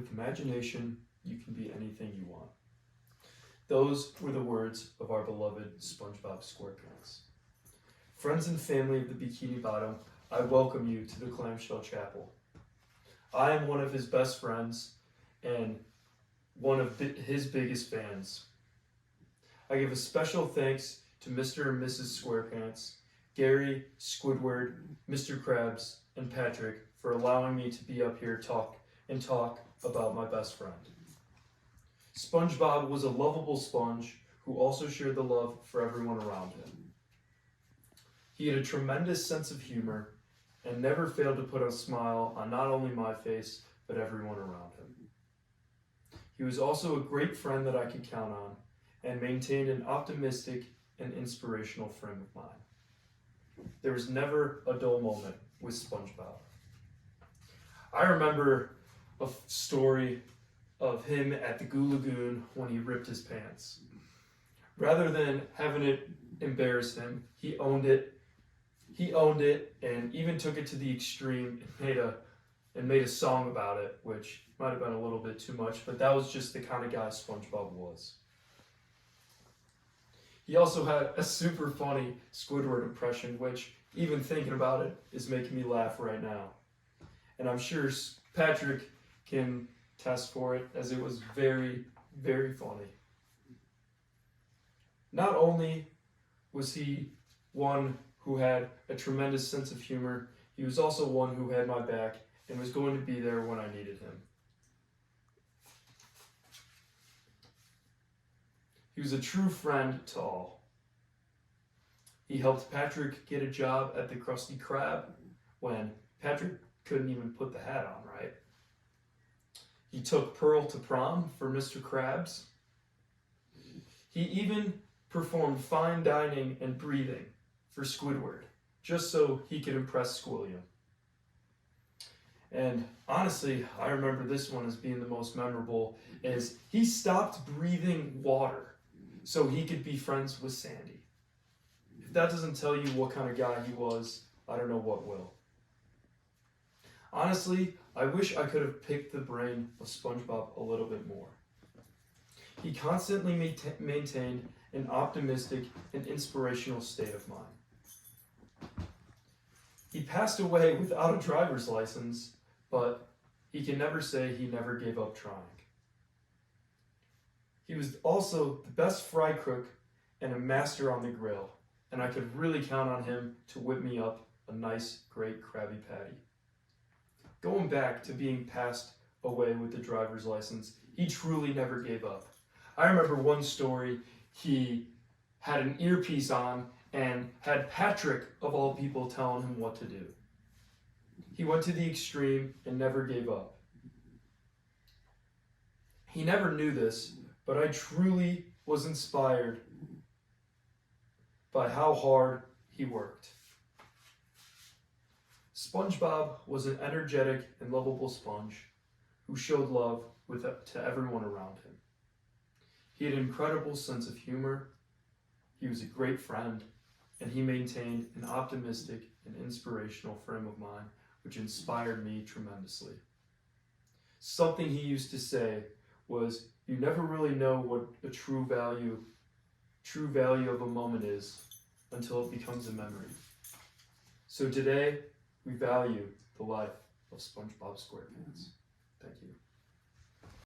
with imagination, you can be anything you want. Those were the words of our beloved SpongeBob SquarePants. Friends and family of the Bikini Bottom, I welcome you to the Clamshell Chapel. I am one of his best friends and one of his biggest fans. I give a special thanks to Mr. and Mrs. SquarePants, Gary, Squidward, Mr. Krabs, and Patrick for allowing me to be up here talk about my best friend. SpongeBob was a lovable sponge who also shared the love for everyone around him. He had a tremendous sense of humor and never failed to put a smile on not only my face, but everyone around him. He was also a great friend that I could count on and maintained an optimistic and inspirational frame of mind. There was never a dull moment with SpongeBob. I remember a story of him at the Goo Lagoon when he ripped his pants. Rather than having it embarrass him, he owned it and even took it to the extreme and made a song about it, which might have been a little bit too much, but that was just the kind of guy SpongeBob was. He also had a super funny Squidward impression, which, even thinking about it, is making me laugh right now. And I'm sure Patrick can test for it, as it was very, very funny. Not only was he one who had a tremendous sense of humor, he was also one who had my back and was going to be there when I needed him. He was a true friend to all. He helped Patrick get a job at the Krusty Krab when Patrick couldn't even put the hat on right. He took Pearl to prom for Mr. Krabs. He even performed fine dining and breathing for Squidward, just so he could impress Squilliam. And honestly, I remember this one as being the most memorable, as he stopped breathing water so he could be friends with Sandy. If that doesn't tell you what kind of guy he was, I don't know what will. Honestly, I wish I could have picked the brain of SpongeBob a little bit more. He constantly maintained an optimistic and inspirational state of mind. He passed away without a driver's license, but he can never say he never gave up trying. He was also the best fry cook and a master on the grill, and I could really count on him to whip me up a nice, great Krabby Patty. Going back to being passed away with the driver's license, he truly never gave up. I remember one story, he had an earpiece on and had Patrick, of all people, telling him what to do. He went to the extreme and never gave up. He never knew this, but I truly was inspired by how hard he worked. SpongeBob was an energetic and lovable sponge who showed love to everyone around him. He had an incredible sense of humor, he was a great friend, and he maintained an optimistic and inspirational frame of mind, which inspired me tremendously. Something he used to say was, "You never really know what a true value of a moment is until it becomes a memory." So today, we value the life of SpongeBob SquarePants.